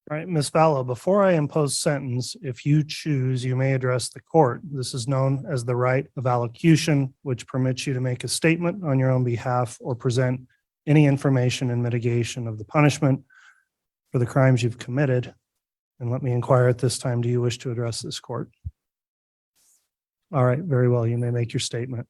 All right, Ms. Vallow, before I impose sentence, if you choose, you may address the court. This is known as the right of allocution, which permits you to make a statement on your own behalf or present any information in mitigation of the punishment for the crimes you've committed. And let me inquire at this time, do you wish to address this court? All right, very well. You may make your statement.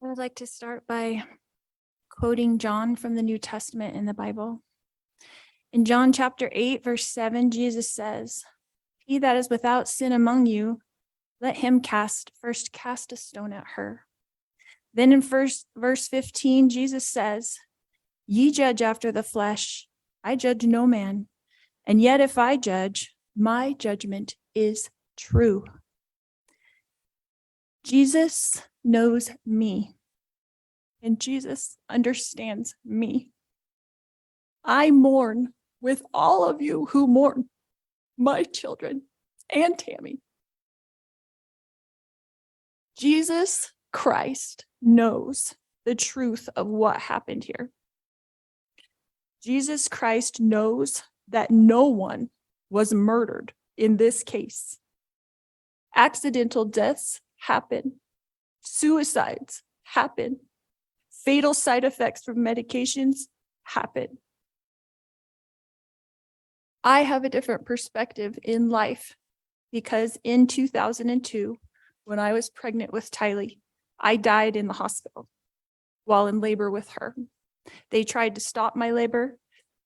I would like to start by quoting John from the New Testament in the Bible. In John chapter 8, verse 7, Jesus says, "He that is without sin among you, let him first cast a stone at her." Then in verse 15, Jesus says, "Ye judge after the flesh, I judge no man. And yet if I judge, my judgment is true." Jesus knows me, and Jesus understands me. I mourn with all of you who mourn my children and Tammy. Jesus Christ knows the truth of what happened here. Jesus Christ knows that no one was murdered in this case. Accidental deaths happen. Suicides happen. Fatal side effects from medications happen. I have a different perspective in life because in 2002, when I was pregnant with Tylee, I died in the hospital while in labor with her. They tried to stop my labor.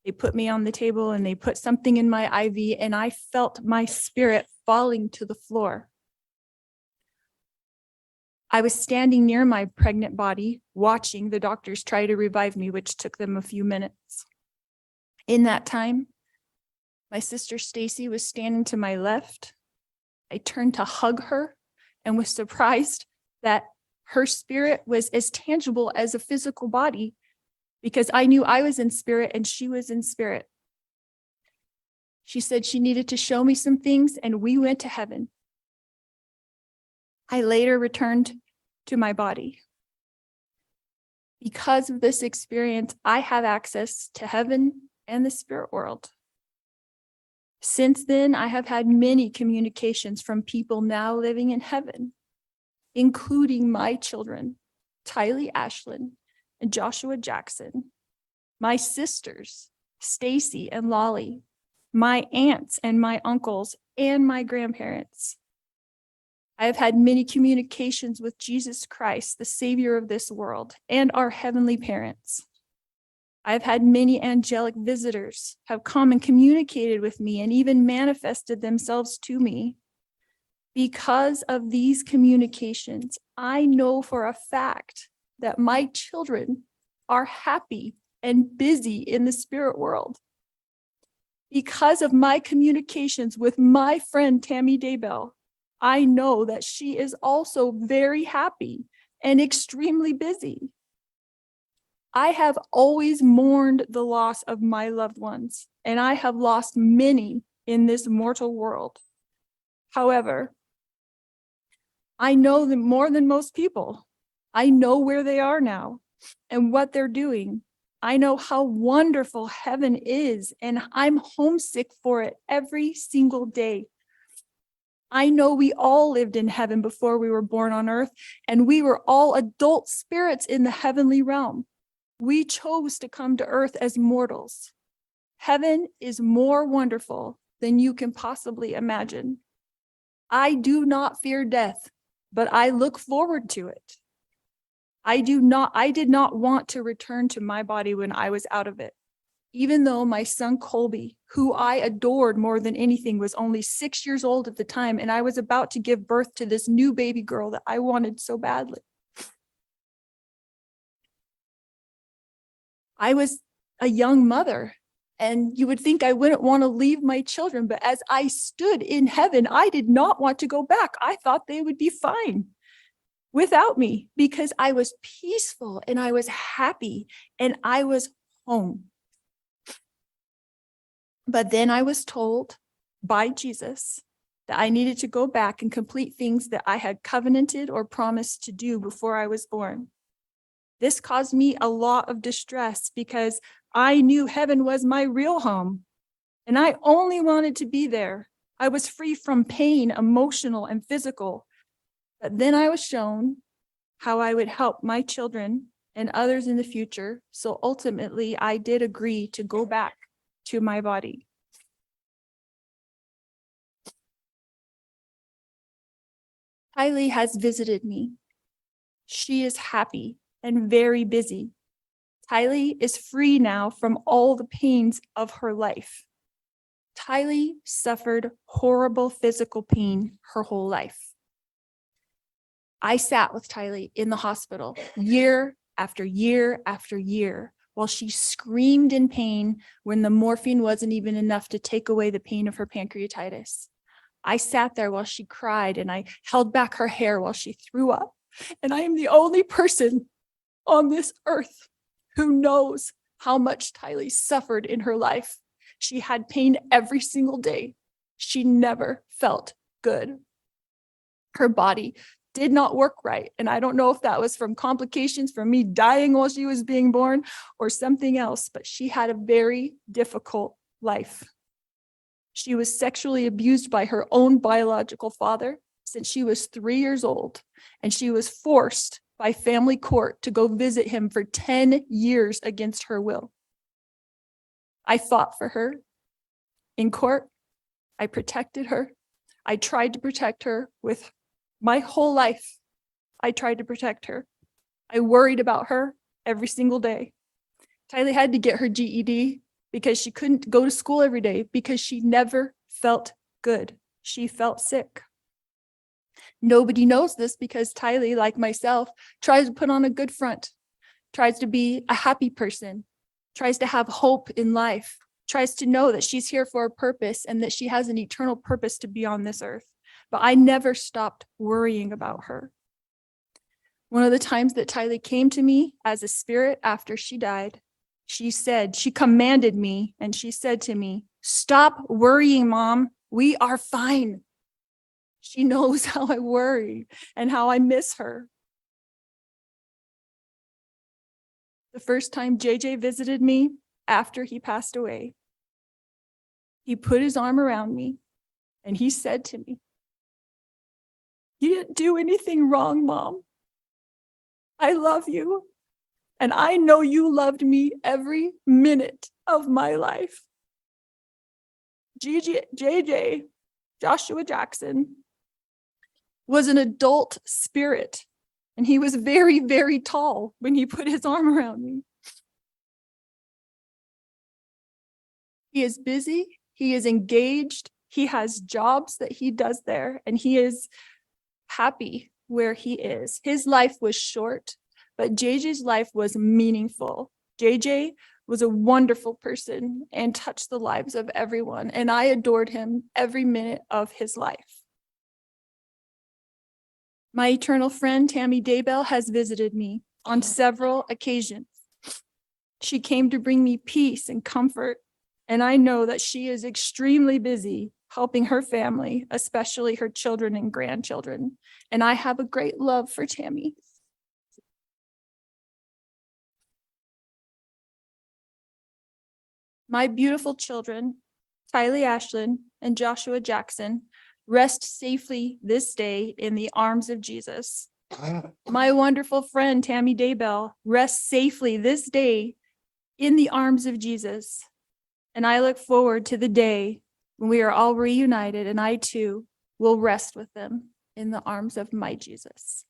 They put me on the table and they put something in my IV, and I felt my spirit falling to the floor. I was standing near my pregnant body, watching the doctors try to revive me, which took them a few minutes. In that time, my sister Stacy was standing to my left. I turned to hug her and was surprised that her spirit was as tangible as a physical body, because I knew I was in spirit and she was in spirit. She said she needed to show me some things, and we went to heaven. I later returned to my body. Because of this experience, I have access to heaven and the spirit world. Since then, I have had many communications from people now living in heaven, including my children, Tylee Ashlyn and Joshua Jackson, my sisters, Stacy and Lolly, my aunts and my uncles, and my grandparents. I have had many communications with Jesus Christ, the Savior of this world, and our heavenly parents. I've had many angelic visitors have come and communicated with me and even manifested themselves to me. Because of these communications, I know for a fact that my children are happy and busy in the spirit world. Because of my communications with my friend Tammy Daybell, I know that she is also very happy and extremely busy. I have always mourned the loss of my loved ones, and I have lost many in this mortal world. However, I know them more than most people. I know where they are now and what they're doing. I know how wonderful heaven is, and I'm homesick for it every single day. I know we all lived in heaven before we were born on earth, and we were all adult spirits in the heavenly realm. We chose to come to earth as mortals. Heaven is more wonderful than you can possibly imagine. I do not fear death, but I look forward to it. I did not want to return to my body when I was out of it. Even though my son Colby, who I adored more than anything, was only 6 years old at the time, and I was about to give birth to this new baby girl that I wanted so badly. I was a young mother, and you would think I wouldn't want to leave my children, but as I stood in heaven, I did not want to go back. I thought they would be fine without me because I was peaceful and I was happy and I was home. But then I was told by Jesus that I needed to go back and complete things that I had covenanted or promised to do before I was born. This caused me a lot of distress because I knew heaven was my real home, and I only wanted to be there. I was free from pain, emotional and physical. But then I was shown how I would help my children and others in the future. So ultimately, I did agree to go back to my body. Kylie has visited me. She is happy and very busy. Kylie is free now from all the pains of her life. Kylie suffered horrible physical pain her whole life. I sat with Kylie in the hospital year after year after year while she screamed in pain when the morphine wasn't even enough to take away the pain of her pancreatitis. I sat there while she cried and I held back her hair while she threw up. And I am the only person on this earth who knows how much Kylie suffered in her life. She had pain every single day. She never felt good. Her body did not work right. And I don't know if that was from complications from me dying while she was being born or something else, but she had a very difficult life. She was sexually abused by her own biological father since she was 3 years old, and she was forced by family court to go visit him for 10 years against her will. I fought for her in court. I protected her. I tried to protect her with my whole life. I tried to protect her. I worried about her every single day. Kylie had to get her GED because she couldn't go to school every day because she never felt good. She felt sick. Nobody knows this because Kylie, like myself, tries to put on a good front, tries to be a happy person, tries to have hope in life, tries to know that she's here for a purpose and that she has an eternal purpose to be on this earth. But I never stopped worrying about her. One of the times that Kylie came to me as a spirit after she died, she commanded me and she said to me, "Stop worrying, Mom. We are fine." She knows how I worry and how I miss her. The first time JJ visited me after he passed away, he put his arm around me and he said to me, "You didn't do anything wrong, Mom. I love you. And I know you loved me every minute of my life." JJ, Joshua Jackson, was an adult spirit. And he was very, very tall when he put his arm around me. He is busy. He is engaged. He has jobs that he does there. And he is happy where he is. His life was short, but JJ's life was meaningful. JJ was a wonderful person and touched the lives of everyone. And I adored him every minute of his life. My eternal friend, Vallow Daybell, has visited me on several occasions. She came to bring me peace and comfort. And I know that she is extremely busy helping her family, especially her children and grandchildren. And I have a great love for Tammy. My beautiful children, Kylie Ashlyn and Joshua Jackson, rest safely this day in the arms of Jesus. My wonderful friend, Vallow Daybell, rests safely this day in the arms of Jesus. And I look forward to the day when we are all reunited and I too will rest with them in the arms of my Jesus.